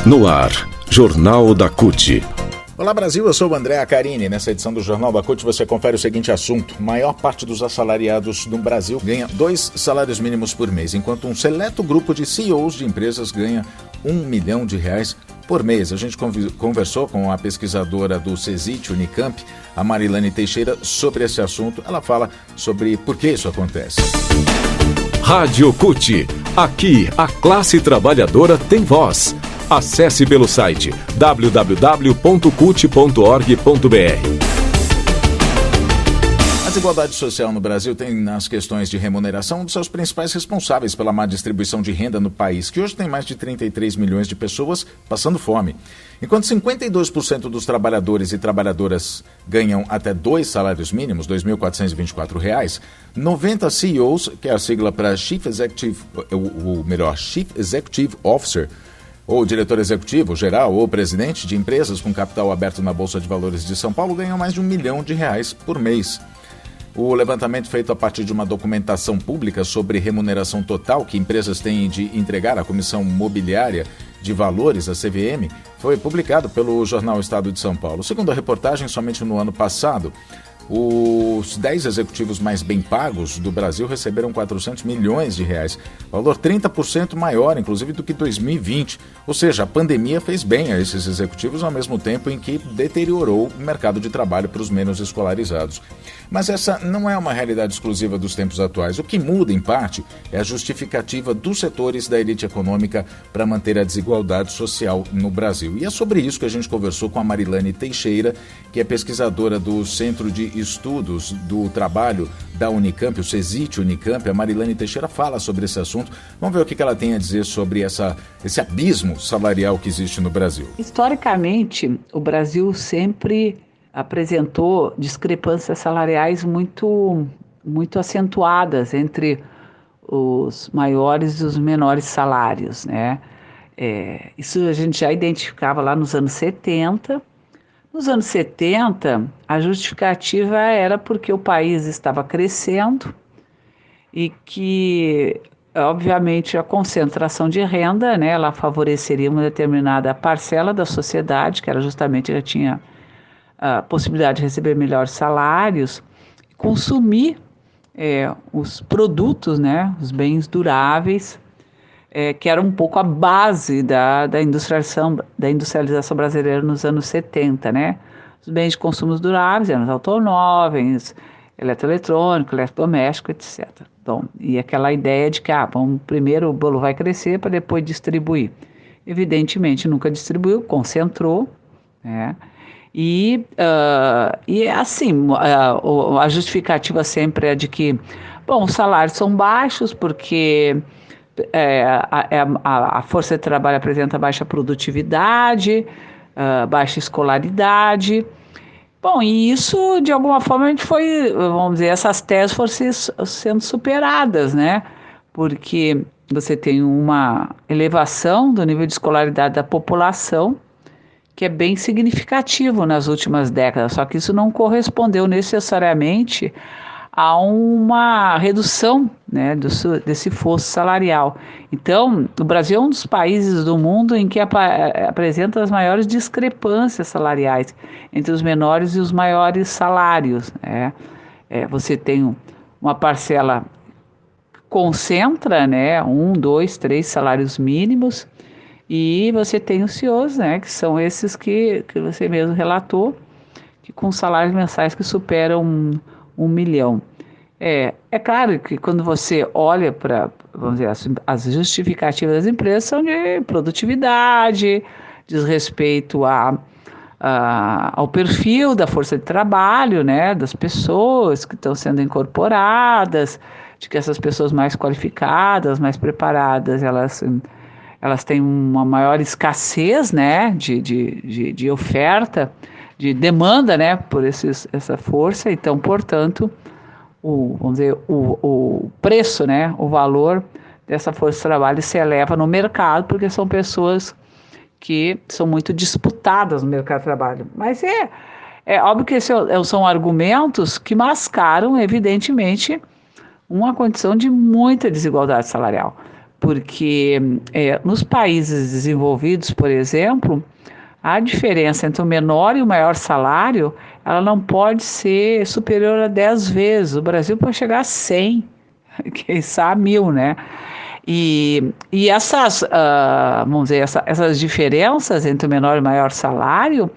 No ar, Jornal da CUT. Olá Brasil, eu sou o André Acarini. Nessa edição do Jornal da CUT você confere o seguinte assunto: maior parte dos assalariados no Brasil ganha 2 salários mínimos por mês, enquanto um seleto grupo de CEOs de empresas ganha R$1 milhão por mês. A gente conversou com a pesquisadora do CESIT Unicamp, a Marilane Teixeira, sobre esse assunto. Ela fala sobre por que isso acontece. Rádio CUT. Aqui, a classe trabalhadora tem voz. Acesse pelo site www.cut.org.br. A desigualdade social no Brasil tem nas questões de remuneração um dos seus principais responsáveis pela má distribuição de renda no país, que hoje tem mais de 33 milhões de pessoas passando fome. Enquanto 52% dos trabalhadores e trabalhadoras ganham até 2 salários mínimos, R$ 2.424, 90 CEOs, que é a sigla para Chief Executive Officer, ou diretor executivo, geral ou presidente de empresas com capital aberto na Bolsa de Valores de São Paulo ganham mais de R$1 milhão por mês. O levantamento feito a partir de uma documentação pública sobre remuneração total que empresas têm de entregar à Comissão Mobiliária de Valores, a CVM, foi publicado pelo jornal Estado de São Paulo. Segundo a reportagem, somente no ano passado, os 10 executivos mais bem pagos do Brasil receberam R$400 milhões, valor 30% maior, inclusive, do que 2020. Ou seja, a pandemia fez bem a esses executivos ao mesmo tempo em que deteriorou o mercado de trabalho para os menos escolarizados. Mas essa não é uma realidade exclusiva dos tempos atuais. O que muda, em parte, é a justificativa dos setores da elite econômica para manter a desigualdade social no Brasil. E é sobre isso que a gente conversou com a Marilane Teixeira, que é pesquisadora do Centro de Estudos do Trabalho da Unicamp, o CESIT Unicamp. A Marilane Teixeira fala sobre esse assunto. Vamos ver o que ela tem a dizer sobre esse abismo salarial que existe no Brasil. Historicamente, o Brasil sempre apresentou discrepâncias salariais muito acentuadas entre os maiores e os menores salários, né? Isso a gente já identificava lá nos anos 70. Nos anos 70, a justificativa era porque o país estava crescendo e que, obviamente, a concentração de renda, né, ela favoreceria uma determinada parcela da sociedade, que era justamente que tinha a possibilidade de receber melhores salários, consumir os produtos, né, os bens duráveis, que era um pouco a base da industrialização brasileira nos anos 70, né? Os bens de consumo duráveis eram os automóveis, eletroeletrônico, eletrodoméstico, etc. Então, e aquela ideia de que primeiro o bolo vai crescer para depois distribuir. Evidentemente, nunca distribuiu, concentrou, né? E assim, a justificativa sempre é de que, os salários são baixos porque a força de trabalho apresenta baixa produtividade, baixa escolaridade. E isso, de alguma forma, a gente foi, vamos dizer, essas teses foram sendo superadas, né? Porque você tem uma elevação do nível de escolaridade da população, que é bem significativo nas últimas décadas, só que isso não correspondeu necessariamente a uma redução, né, desse fosso salarial. Então, o Brasil é um dos países do mundo em que apresenta as maiores discrepâncias salariais entre os menores e os maiores salários, né? Você tem uma parcela que concentra, né, 1, 2, 3 salários mínimos, e você tem os CEOs, né, que são esses que você mesmo relatou, que com salários mensais que superam um milhão. É claro que quando você olha para, vamos dizer, as justificativas das empresas são de produtividade, diz respeito ao perfil da força de trabalho, né, das pessoas que estão sendo incorporadas, de que essas pessoas mais qualificadas, mais preparadas, elas têm uma maior escassez, né, de oferta, de demanda, né, por essa força. Então, portanto, o preço, né, o valor dessa força de trabalho se eleva no mercado, porque são pessoas que são muito disputadas no mercado de trabalho. Mas é óbvio que esses são argumentos que mascaram, evidentemente, uma condição de muita desigualdade salarial. porque nos países desenvolvidos, por exemplo, a diferença entre o menor e o maior salário, ela não pode ser superior a 10 vezes. O Brasil pode chegar a 100, quem sabe 1.000, né? E essas, vamos dizer, essas diferenças entre o menor e o maior salário,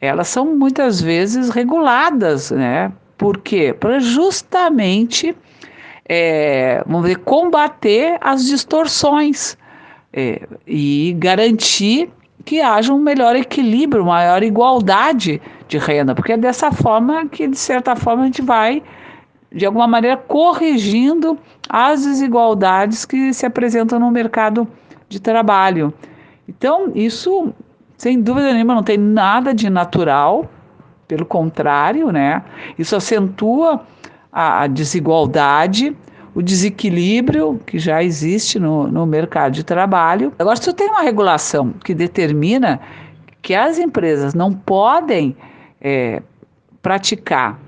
elas são muitas vezes reguladas, né? Por quê? Para justamente, vamos dizer, combater as distorções e garantir que haja um melhor equilíbrio, maior igualdade de renda, porque é dessa forma que, de certa forma, a gente vai, de alguma maneira, corrigindo as desigualdades que se apresentam no mercado de trabalho. Então, isso, sem dúvida nenhuma, não tem nada de natural, pelo contrário, né? Isso acentua a desigualdade, o desequilíbrio que já existe no mercado de trabalho. Agora, se tu tem uma regulação que determina que as empresas não podem praticar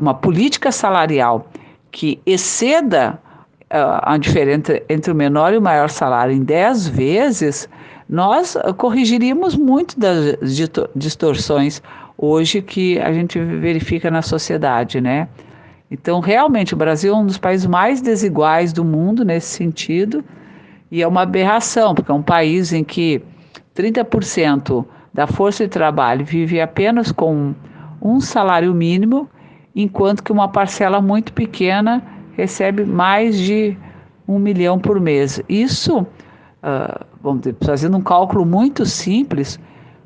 uma política salarial que exceda a diferença entre o menor e o maior salário em 10 vezes, nós corrigiríamos muito das distorções hoje que a gente verifica na sociedade, né? Então, realmente, o Brasil é um dos países mais desiguais do mundo nesse sentido, e é uma aberração, porque é um país em que 30% da força de trabalho vive apenas com um salário mínimo, enquanto que uma parcela muito pequena recebe mais de 1 milhão por mês. Isso, vamos dizer, fazendo um cálculo muito simples,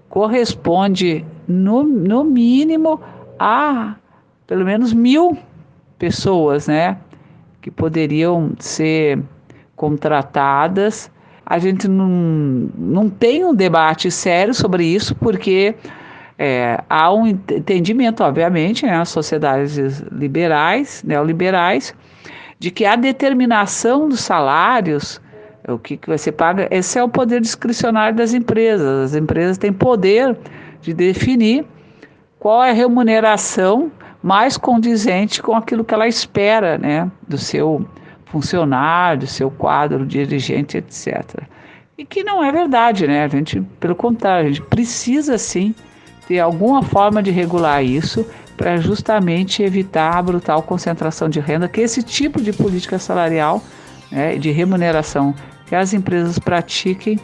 corresponde no mínimo a pelo menos 1.000 pessoas, né, que poderiam ser contratadas. A gente não tem um debate sério sobre isso, porque há um entendimento, obviamente, né, nas sociedades liberais, neoliberais, de que a determinação dos salários, o que você paga, esse é o poder discricionário das empresas. As empresas têm poder de definir qual é a remuneração mais condizente com aquilo que ela espera, né, do seu funcionário, do seu quadro dirigente, etc. E que não é verdade, né? A gente, pelo contrário, a gente precisa sim ter alguma forma de regular isso para justamente evitar a brutal concentração de renda, que esse tipo de política salarial, né, de remuneração que as empresas pratiquem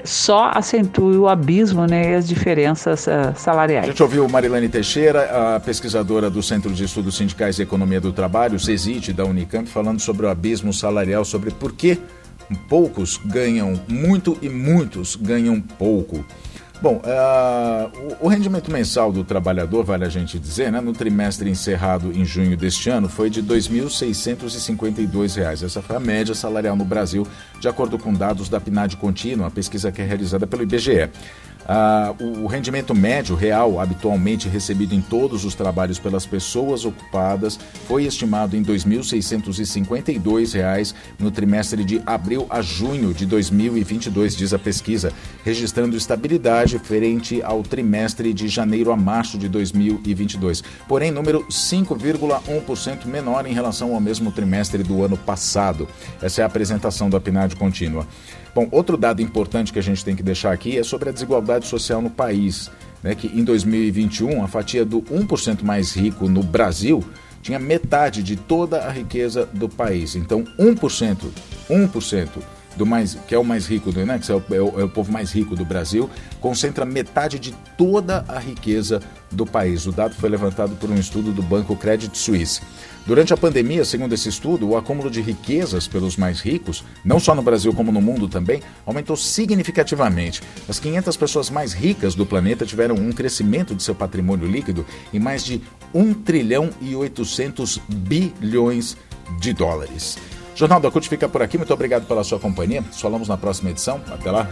só acentue o abismo, né, e as diferenças salariais. A gente ouviu Marilene Teixeira, a pesquisadora do Centro de Estudos Sindicais e Economia do Trabalho, o CESIT, da Unicamp, falando sobre o abismo salarial, sobre por que poucos ganham muito e muitos ganham pouco. Bom, o rendimento mensal do trabalhador, vale a gente dizer, né, no trimestre encerrado em junho deste ano, foi de R$ 2.652. Essa foi a média salarial no Brasil, de acordo com dados da PNAD Contínua, a pesquisa que é realizada pelo IBGE. O rendimento médio real, habitualmente recebido em todos os trabalhos pelas pessoas ocupadas, foi estimado em R$ 2.652 no trimestre de abril a junho de 2022, diz a pesquisa, registrando estabilidade frente ao trimestre de janeiro a março de 2022. Porém, número 5,1% menor em relação ao mesmo trimestre do ano passado. Essa é a apresentação da PNAD Contínua. Bom, outro dado importante que a gente tem que deixar aqui é sobre a desigualdade social no país, né, que em 2021 a fatia do 1% mais rico no Brasil tinha metade de toda a riqueza do país. Então 1% do mais, que é o mais rico, né, que é o povo mais rico do Brasil, concentra metade de toda a riqueza do país. O dado foi levantado por um estudo do Banco Credit Suisse. Durante a pandemia, segundo esse estudo, o acúmulo de riquezas pelos mais ricos, não só no Brasil como no mundo também, aumentou significativamente. As 500 pessoas mais ricas do planeta tiveram um crescimento de seu patrimônio líquido em mais de 1 trilhão e 800 bilhões de dólares. Jornal da CUT fica por aqui. Muito obrigado pela sua companhia. Nos falamos na próxima edição. Até lá.